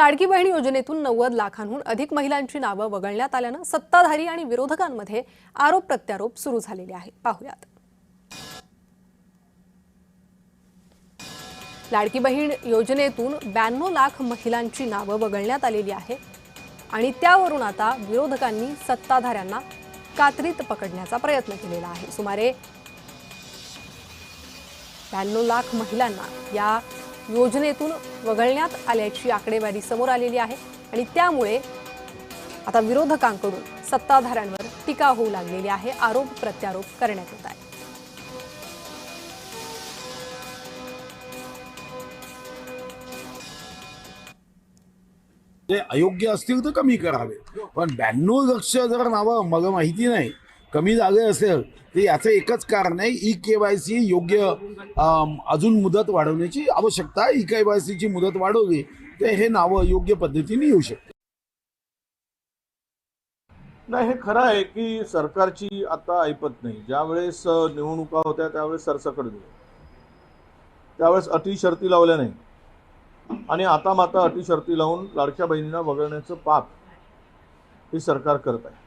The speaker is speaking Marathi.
लाडकी बहीण योजनेतून 90 लाखांहून अधिक महिलांची नावं वगळण्यात आल्यानं सत्ताधारी आणि विरोधकांमध्ये आरोप प्रत्यारोप सुरू झालेले आहे। पाहूयात। लाडकी बहीण योजनेतून 92 लाख महिलांची नावं वगळण्यात आलेली आहे आणि त्यावरून आता विरोधकांनी सत्ताधाऱ्यांना कात्रीत पकडण्याचा प्रयत्न केलेला आहे। सुमारे 92 लाख महिलांना या योजनेतून वगळण्यात आल्याची आकडेवारी समोर आलेली आहे आणि त्यामुळे आता विरोधकांकडून सत्ताधाऱ्यांवर टीका होऊ लागलेली आहे, आरोप प्रत्यारोप करण्यात येत आहे। ते अयोग्य असतील तर कमी करावे, पण 92 लक्ष जर नावं मला माहिती नाही कमी झाले असेल तर याचं एकच कारण आहे, ई-केवायसी योग्य अजून मुदत वाढवण्याची आवश्यकता आहे। ई-केवायसीची मुदत वाढवली तर हे नावं योग्य पद्धतीने येऊ शकते। नाही, हे खरं आहे की सरकारची आता ऐपत नाही। ज्यावेळेस निवडणुका होत्या त्यावेळेस सरसकट दिलं, त्यावेळेस अटी शर्ती लावल्या नाही आणि आता मात्र अटी शर्ती लावून लाडक्या बहिणींना वगळण्याचं पाप हे सरकार करत आहे।